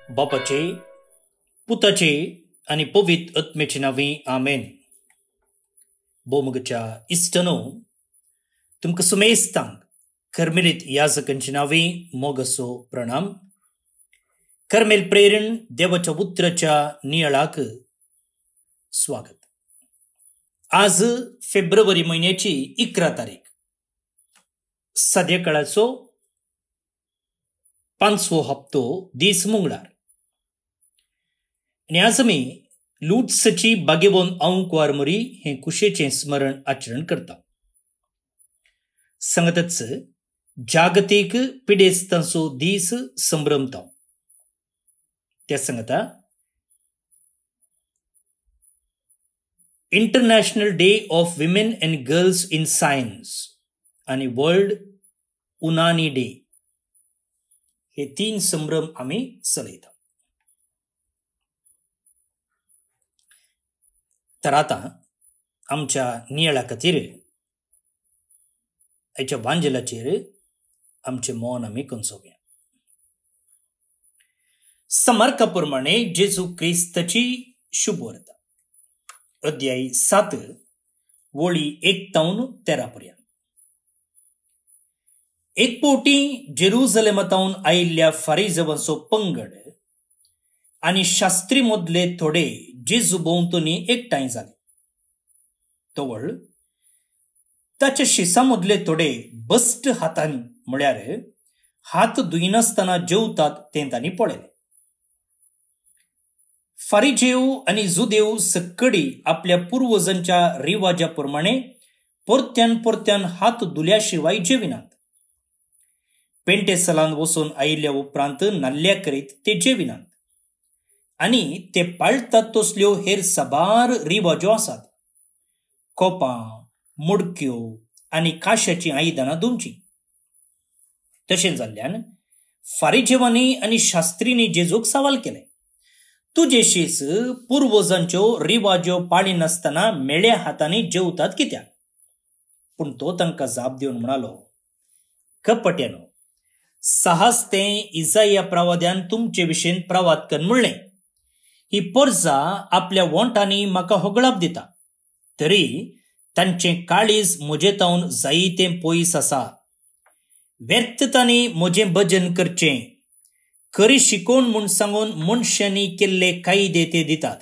बापाचे, पुताचे आणि पवित्र आत्म्याचे नावे आमेन. बोमगच्या इष्टनो तुमका सुमेस्तांक कर्मेलित याजकांचे नावे मोगसो प्रणाम. कर्मेल प्रेरण देवाच्या उतराच्या नियाळाक स्वागत. आज फेब्रुवारी महिन्याची 11 तारीख, संध्याकाळचो 5वो हप्तो दीस मंगळार. आणि आज आमी लुट्सची बागेबोन औंकवार मरी हे कुशेचे स्मरण आचरण करता. सांगतच जागतिक पिडेस्तांचो दीस संभ्रमता. त्या सांगता international day of women and girls in science आणि वर्ल्ड उनानी डे हे 3 संभ्रम आम्ही चलयता. तर आता आमच्या नियाळा खातीर आयच्या वांजलाचेर आमचे मौन आमी कंसोवया. समर्काप्रमाणे जेजू क्रिस्ताची शुभवार्ता, अध्याय 7 वळी 1 ते 13 पर्यंत. एक पोटी जेरुसलेमातावन आयिल्ल्या फारिझेवांचो पंगड आणि शास्त्री मदले थोडे जेजू भोंवतणी एकठांय जाले. तवळ ताच्या शिसा मदले थोडे बस्ट हातांनी, म्हळ्यार हात धुयनासतना जेवतात ते तांणी पळयले. फारिजेव आणि जुदेव सक्कडी आपल्या पुर्वजांच्या रिवाजा प्रमाणे परत्यान परत्यान हात धुल्या शिवाय जेविनात. पेंटेसलान वचून आयिल्ल्या उपरांत नाल्ल्या करीत ते जेविनात. आणि ते पाळतात तसल्यो हेर साबार रिवाजो आसात. कोपां, मुडक्यो आणि काशाची आयदनां धुवची. तशें जाल्ल्यान फारिजेवांनी आणि शास्त्रींनी जेजूक सवाल केले, तुजे शीस पुर्वजांच्यो रिवाज्यो पाळिनासतना मेळ्या हातांनी जेवतात कित्याक? पूण तो तांकां जाप दिवन म्हणालो, कपट्यानो, साहस ते इसाया प्रवाद्यान तुमचे विशेन प्रवाद कन म्हणलें, ही पर्जा आपल्या वोंटांनी म्हाका होगळाप दिता, तरी तांचें काळीज म्हजेतावन जायतें पयस आसा. व्यर्थतांनी म्हजें भजन करचें, खरी शिकोवन म्हूण सांगून मनशांनी केल्ले कायदे ते दितात.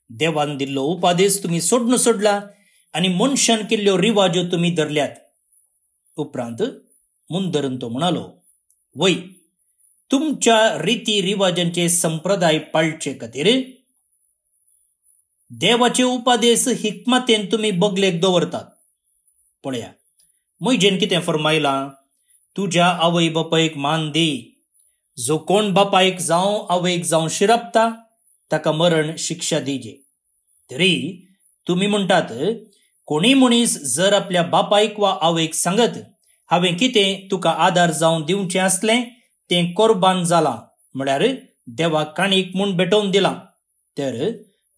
देवान दिल्लो उपादेश तुमी सोडला आनी मनशान केल्ल्यो रिवाज्यो तुमी धरल्यात. उपरांत मुंदरून तो म्हणालो, वय, तुमच्या रिती रिवाजांचे संप्रदाय पाळचे खातीर देवाचे उपादेश हिकमतेन तुमी बगलेक दवरतात. पळया, म्हजेन कितें फरमायलां, तुज्या आवय बापायक मान दी. जो कोण बापायक जावं आवयक जावं शिरपता ताका मरण शिक्षा दिजे. तरी तुमी म्हणटात, कोणी मनीस जर आपल्या बापायक वा आवयक सांगत, हांवें कितें तुका आदार जावन दिवचें आसलें तें कोरबान जालां, म्हळ्यार देवाक काणीक म्हूण भेटोवन दिलां, तर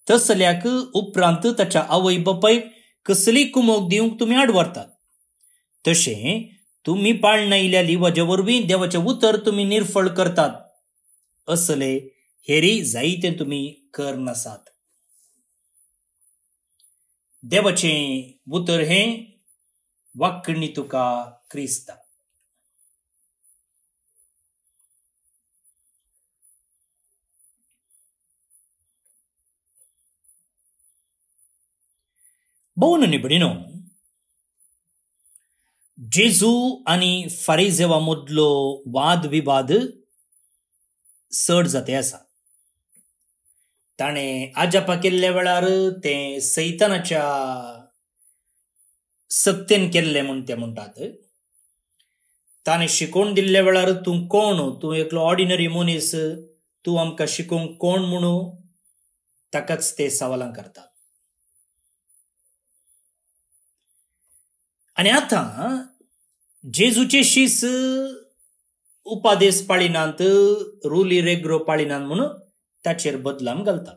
तसल्याक उपरांत ताच्या आवय बापायक कसली कुमोक दिवंक तुमी आडवरतात. तशें तुमी पाळना आयिल्ल्या लिवाजा वरवीं देवाचें उतर तुमी निर्फळ करतात. असले हेरी जायतें तुमी करनासात. देवाचें उतर हें वाक्कणी तुका क्रिस्ता. भोवन निबडीनो, जेजू आणि फारिजेवा मदलो वाद विवाद चड जाते आसा. ताणें आजापा केल्ल्या वेळार तें सैतानाच्या सक्तेन केल्लें म्हूण ते म्हणटात. ताणें शिकोवन दिल्ल्या वेळार तूं कोण, तूं एकलो ऑर्डिनरी मनीस, तूं आमकां शिकोवंक कोण म्हणू ताकाच ते सवालां करतात. आणि आतां जेजूचे शीस उपादेश पाळिनात, रुली रेग्रो पाळिनात म्हणून ताचेर बदलाम घालतात.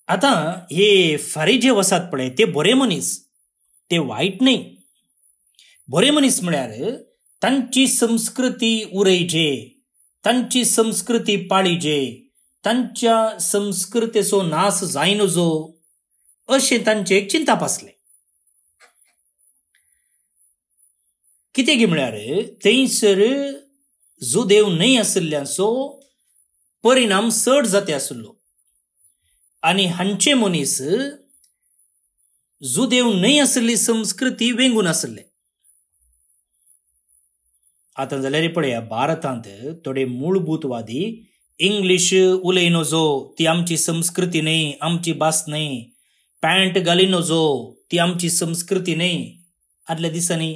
आता हे फारिजे वसात पळय ते बरे मनीस, ते वाईट नाही. बरे मनीस म्हळ्यार तांची संस्कृती उरयचे, तांची संस्कृती पाळीजे, तांच्या संस्कृतेचो नाश जाय नजो अशें तांचें एक चिंतप आसलें. कितें गे म्हळ्यार थंयसर जो देव न्हय आशिल्ल्याचो परिणाम चड जाता आसलो आनी हांचे मनीस जो देव न्हय आशिल्ली संस्कृती वेंगून आसले. आतां जाल्यार पळया, भारतांत थोडे मूलभूतवादी इंग्लीश उलय नजो ती आमची संस्कृती न्हय, आमची भास न्हय, पॅन्ट घाली नजो ती आमची संस्कृती न्हय, आदल्या दिसांनी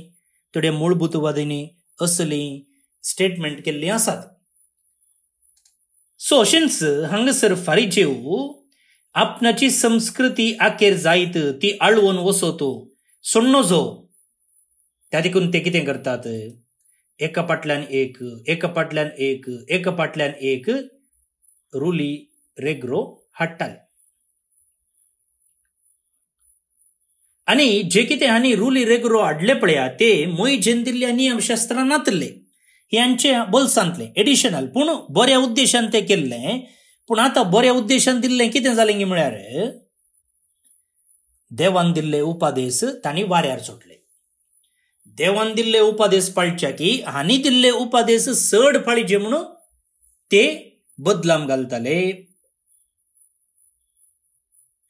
थोड्या मूलभूतवादींनी असली स्टेटमेंट केल्ली आसात. सो अशेंच हांगासर फारीचेव आपणाची संस्कृती आखेर जायत ती आळवून वसोत सोडनो जो, त्या देखून ते कितें करतात, एका फाटल्यान एक एका फाटल्यान एक एका फाटल्यान एक रुली रेग्रो हाडटाले. आनी जे कितें हांणी रुली रेग्रो हाडले पळया ते मोइजेन दिल्ल्या नियमशास्त्रां नातले, यांचे बोल्सांतले एडिशनल, पूण बऱ्या उद्देशान ते केल्ले. पूण आतां बऱ्या उद्देशान दिल्लें कितें जालें गे म्हळ्यार देवान दिल्ले उपादेश तांणी वाऱ्यार सोडले. देवान दिल्ले उपादेश पाळच्या की हांणी दिल्ले उपादेश चड पाळीचे म्हणून ते बदलाम घालताले,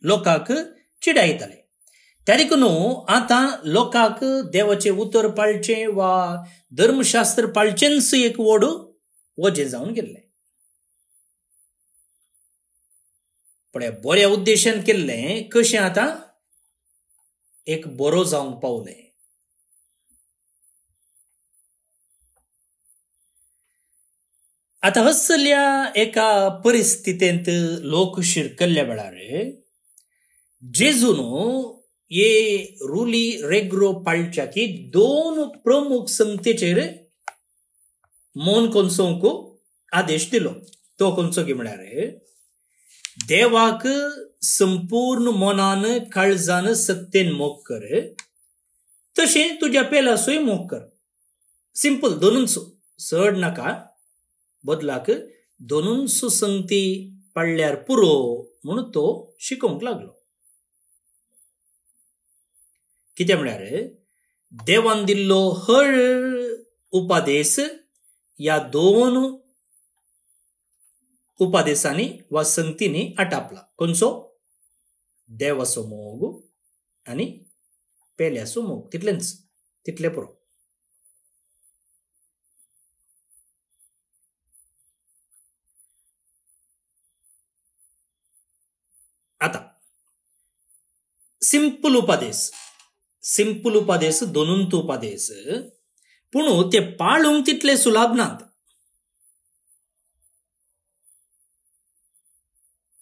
लोकांक चिडायताले. त्या देखून आतां लोकांक देवाचे उतर पाळचे वा धर्मशास्त्र पाळचेंच एक व्हड वजें जावन गेल्लें. पण बऱ्या उद्देशान केल्लें कशें आतां एक बरो जावंक पावलें. आतां असल्या एका परिस्थितींत लोक शिरकल्ल्या वेळार जेजून ये रुली रेग्रो पाळच्या की दोन प्रमुख संगतेचेर मौन कोंसोवंक आदेश दिलो. तो खंयचो गे म्हळ्यार देवाक संपूर्ण मनान काळजान सक्तेन मोग कर, तशें तुज्या पेलासूय मोग कर. सिंपल, दोनूच, चड नाका, बदलाक दोनूच संगती पाळल्यार पुरो म्हणून तो शिकोवंक लागलो. कितें म्हळ्यार देवान दिल्लो हर उपादेश ह्या दोन उपादेशांनी वा संगतींनी आटापला. खंयचो? देवाचो मोग आनी पेल्याचो मोग, तितलेंच, तितले पुरो. आता सिंपल उपादेश दोनूंत उपादेश, पूण ते पाळूंक तितले सुलभ नात.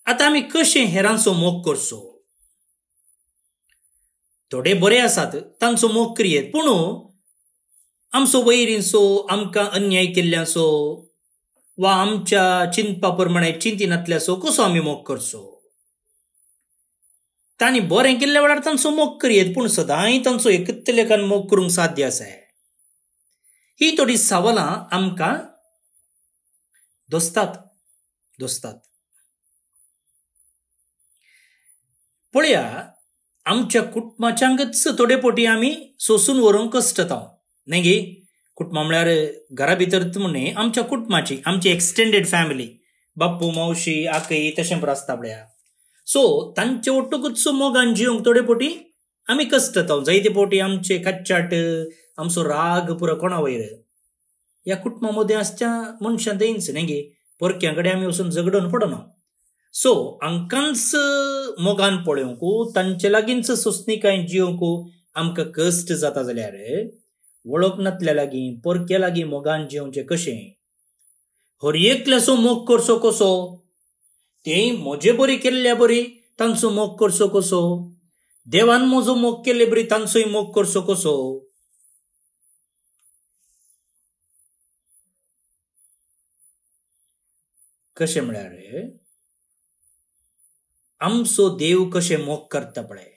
आता आमी कशें हेरांचो मोग करचो? थोडे बरे आसात, तांचो मोग करियेत, पूण आमचो वैरींचो, आमकां अन्याय केल्ल्याचो वा आमच्या चिंतपा प्रमाणे चिंतिनातल्याचो कसो आमी मोग करचो? तांणी बरें केल्ल्या वेळार तांचो मोग करियेत, पूण सदांय तांचो एकच लेखान मोग करूंक साध्य आसा? ही थोडी सवालां आमकां दोसतात. पळया, आमच्या कुटुंबाच्यांकच थोडे फावटी आमी सोसून व्हरूंक कश्टतांव न्ही गे. कुटुंबा म्हळ्यार घरा भितर म्हणणे आमच्या कुटुंबाची, आमची एक्सटेंडेड फॅमिली, बाप्पू, मावशी, आकई, तशें बरें आसता पळया. सो तांचे ओटूकच मोगान जिवंक थोडे फावटी आमी कश्टतांव. जायते फावटी आमचे कच्चाट, आमचो राग पुरो कोणा वयर ह्या कुटुंबा मदें आसच्या मनशां देंच न्ही गे. परक्यां कडेन आमी वचून झगडोन पडना. सो हांकांच मोगान पळोवंक, तांचे लागींच सोंसणीकायेन जिवंक आमकां कश्ट जाता जाल्यार वळख नातल्या लागीं, परक्या लागीं मोगान जिवचें कशें? हर एकल्याचो मोग करचो कसो? तें म्हजे बरी केल्ल्या बरी तांचो मोग करचो कसो? देवान म्हजो मोग केल्ले बरी तांचोय मोग करचो कसो? कशें म्हळ्यार आमचो देव कशें मोग करता पळय,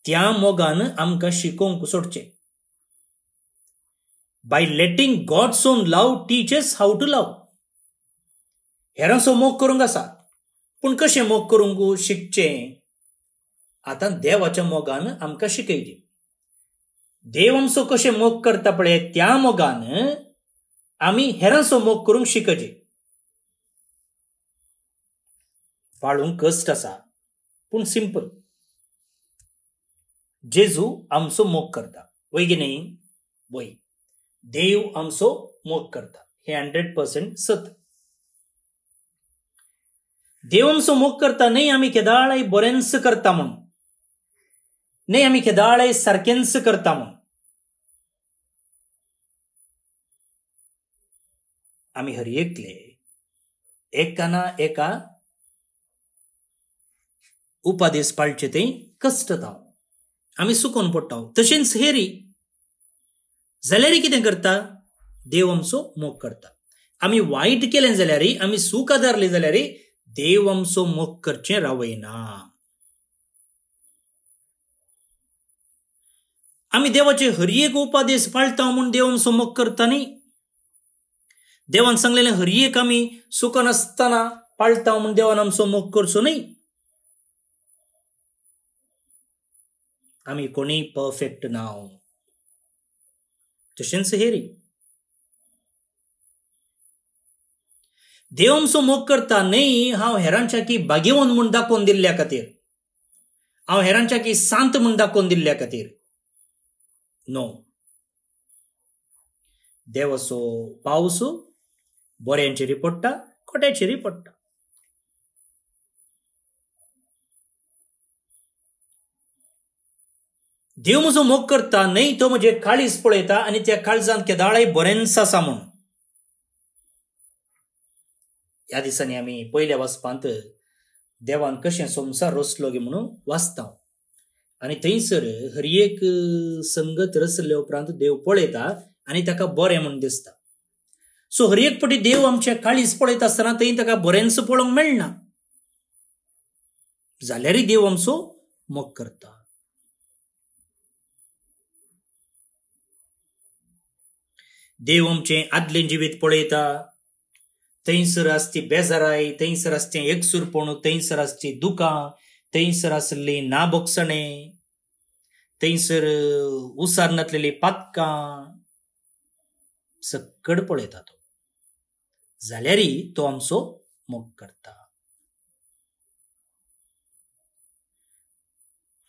त्या मोगान आमकां शिकोवंक सोडचें. By letting God's own love teaches how to love. हेरांचो मोग करूंक आसा, पूण कशें मोग करूंक शिकचें आतां देवाच्या मोगान आमकां शिकयचें. देव आमचो कशें मोग करता पळय त्या मोगान आमी हेरांचो मोग करूंक शिकचें. पाळूंक कश्ट आसा पूण सिंपल. जेजू आमचो मोग करता, वय की न्ही? वय. देव आमचो मोग करता, हे 100% सत्य. देव आमचो मोग करता न्ही आमी केदाळय बरेंच करता म्हूण, न्ही आमी केदाळय सारकेंच करता म्हूण. आमी हर एकले एका ना एका उपादेश पाळचे ते कश्ट जावं, आमी सुकोवन पडटा. तशेंच हेरी जाल्यार कितें करता? देव आमचो मोग करता. आमी वायट केलें जाल्यार, आमी सूख आदारले जाल्यार देव आमचो मोग करचें रावयना. आमी देवाचे हर एक उपादेश पाळटा म्हूण देव आमचो मोग करता न्ही. देवान सांगलेलें हर एक आमी सुखान आसतना पाळटा म्हूण देवान आमचो मोग करचो न्ही. आमी कोणी परफेक्ट ना. तशेंच हेरी देव आमचो मोग करता न्ही हांव हेरांच्या की भाग्यवान म्हूण दाखोवन दिल्ल्या खातीर, हांव हेरांच्या की सांत म्हूण दाखोवन दिल्ल्या खातीर. नो. देवाचो पावस बऱ्यांचेरी पडटा, खोट्याचेरी पडटा. देव म्हजो मोग करता न्ही तो म्हजे काळीज पळयता आनी त्या काळजांत केदाळय बरेंच आसा म्हूण. ह्या दिसांनी आमी पयल्या वाचपांत देवान कशें संवसार रचलो गे म्हणून वाचता. आनी थंयसर हर एक संगत रचले उपरांत देव पळयता आनी ताका बरें म्हूण दिसता. सो हर एक फावटी देव आमचे काळीज पळयता आसतना थंय ताका बरेंच पळोवंक मेळना, जाल्यारय देव आमचो मोग करता. देव आमचें आदलें जिवीत पळयता. थंयसर आसची बेजाराय, थंयसर आसचें एकसूरपण, थंयसर आसची दुकां, थंयसर आसली नाबोगसणें, थंयसर उसार नातलेलीं पातकां, सकड पळयता तो. जाल्यारय तो आमचो मोग करता.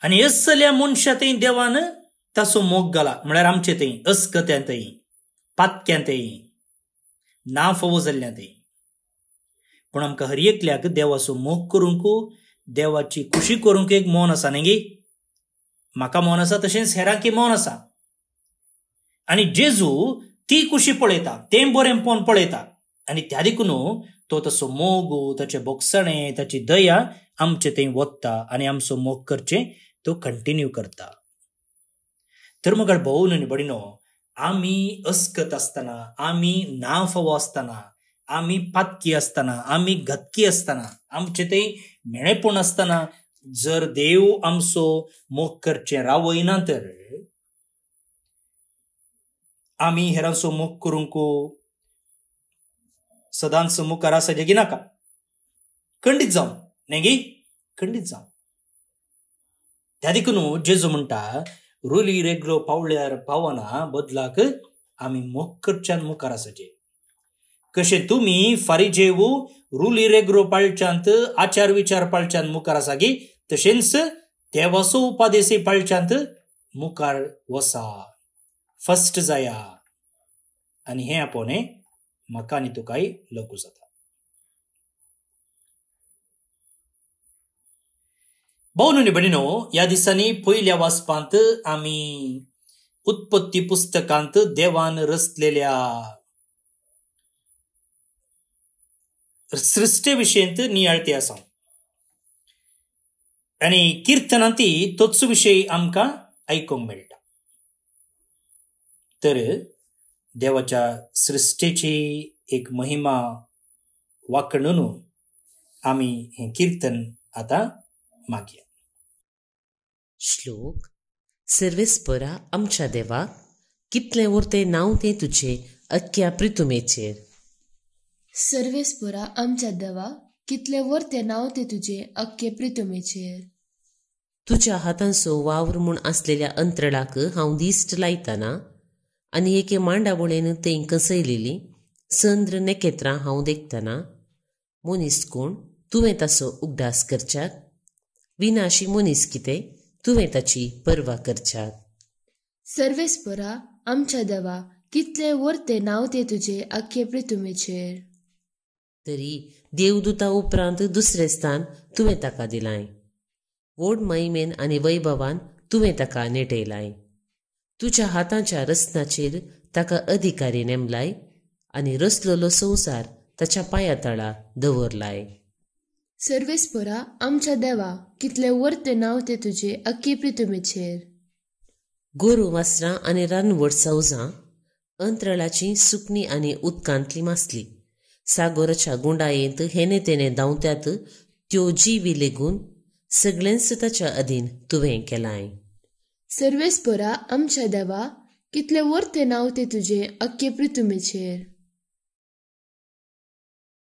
आनी असल्या मनशा थंय देवान ताचो मोग घाला, म्हळ्यार आमचे थंय अस्कत्यां थंय, पातक्यां थंय, ना फावो जाल्ल्या थंय. पूण आमकां हर एकल्याक देवाचो मोग करूंक, देवाची खुशी करूंक एक मोन आसा न्ही गे. म्हाका मोन आसा तशेंच हेरांकी मोन आसा. आनी जेजू ती खुशी पळयता, तें बरेंपण पळयता आनी त्या देखून तो तसो मोग, ताचे बोगसणें, ताची दया आमचे थंय वत्ता आनी आमचो मोग करचें तो कंटिन्यू करता. तर मग भोवन आनी बडिनो, आमी अस्कत आसतना, आमी ना फावो आसतना, आमी पातकी आसतना, आमी घतकी आसतना, आमचे थंय मेळेपण आसतना जर देव आमचो मोग करचें रावयना तर आमी हेरांचो मोग करूंक सदांच मुखार आसाचें की नाका. खंडीत जावं न्ही गे, खंडीत जावं. त्या देखून जेजू म्हणटा रुली रेगलो पावल्यार पावना, बदलाक आमी मोग करच्यान मुखार आसाचें. कशें तुमी फारिजेव रुली रेगरो पाळच्यांत, आचार विचार पाळच्यांत मुखार आसा गे, तशेंच देवाचो उपादेश पाळच्यांत मुखार वसा, फस्ट जाया. आनी हें आपोवणें म्हाका आनी तुकाय लागू जाता. भोवन आनी भयणीनो, ह्या दिसांनी पयल्या वाचपांत आमी उत्पत्ती पुस्तकांत देवान रचलेल्या सृश्टे विशयंत नियाळते आसा आनी किर्तनांती तोच विशय आमकां आयकूंक मेळटा. तर देवाच्या सृश्टेची एक महिमा वाखणून आमी हें किर्तन आतां मागया. श्लोक. सर्वेस्परा आमच्या देवा, कितलें उरतें नांव तें तुजें अख्ख्या पृथ्वीचेर. सर्वेस्परा आमच्या देवा, कितलें उरतें नांव तें तुजें अख्खे पृथ्वीचेर. तुज्या हातांचो वावर म्हूण आसलेल्या अंतरळाक हांव दिश्ट लायतना आनी एके मांडावळेन थंय कसयलेली चंद्र नखेत्रां हांव देखतना, मनीस कोण तुवें ताचो उगडास करच्यात. विनाशी मनीस कितें तुवें ताची पर्वा करच्यात. सर्वेस्परा आमच्या देवा, कितलें उरतें नांव तें तुजें अख्खे पृथ्वीचेर. तरी देवदूता उपरांत दुसरें स्थान तुवें ताका दिलाय. व्हड महिमेन आनी वैभवान तुवें ताका नेटयलाय. तुज्या हातांच्या रस्नाचेर ताका अधिकारी नेमलाय आनी रचलोलो संवसार ताच्या पांया तळा दवरलाय. सर्वेस्परा आमच्या देवा, कितलें उरतें नांव तें तुजें अख्खे पृथ्वीचेर. गोरू वासरां आनी रानवट सावजां, अंतराळाची सुकणी आनी उदकांतली मासली, सागराच्या गुंडायेंत हेने तेने धांवत्यात त्यो जिवी लेगून सगळ्यांच ताच्या अधीन तुवें केलाय. सर्वेस्परा आमच्या देवा, कितलें उरतें नांव तें तुजें अख्खे पृथ्वीचेर.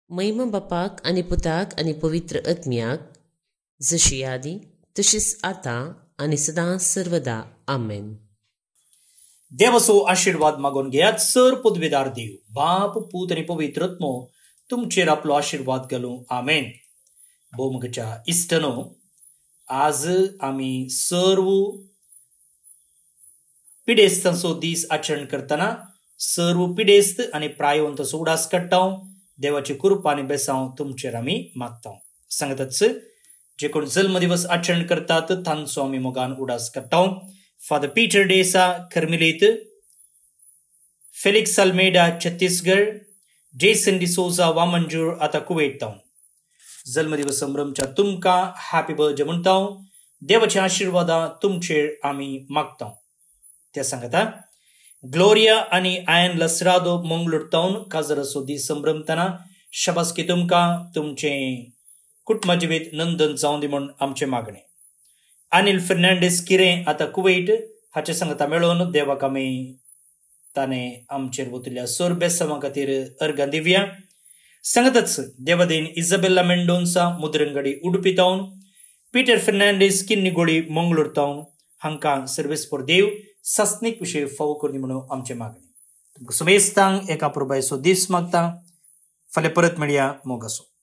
महिमा बापाक आनी पुताक आनी पवित्र आत्म्याक, जशी आदी तशीच आतां आनी सदां सर्वदा. आमेन. देवाचो आशीर्वाद मागून घेयात. सर पदवीदार देव, बाप, पूत आनी पवित्र आत्मो तुमचेर आपलो आशीर्वाद घालूं. आमेन. भोवमुगच्या इश्टनो, आज आमी सर्व पिडेस्तांचो दीस आचरण करतना सर्व पिडेस्त आनी प्रायवंताचो उडास काडटा. देवाची कृपा आनी बेसांव तुमचेर आमी मागता. सांगताच जे कोण जल्म दिवस आचरण करतात तांचो आमी मोगान उडास काडटा. फादर पीटर डेसा, कर्मिलीत, फेलिक्स अल्मेडा, छत्तीसगड, जेसन डिसोजा, वामंजूर, आता कुवेट. जल्मदिवस संभ्रमच्या तुमकां हॅपी बर्थडे म्हणटा. देवाची आशीर्वादां तुमचेर आमी मागता. त्या सांगता ग्लोरिया आनी आयन लसरादो मंगळूर टावन काजराचो दीस संभ्रमतना शबासकी तुमकां, तुमचे कुटुंबा जिवीत नंदन जावं दी म्हूण आमचे मागणे. अनिल फर्नांडीस किरें, आता कुवेट, हाचे सांगता मेळोवन देवाक आमी ताणें आमचेर वतिल्ल्या सोर बेसांवा खातीर अर्गां दिवया. सांगताच देवादेन इजाबेला मेंडोन्सा, मुद्रंगडी, उडपी टावन, पीटर फर्नांडीस, किन्नीगोळी, मंगळूर टावन हांकां सर्वेस्पर देव सासणीक विशय फावो करनी म्हणून आमचे मागणे. तुमकां समेस्तांक एका प्रभायचो दीस मागता. फाल्यां परत मेळया. मोग आसूं.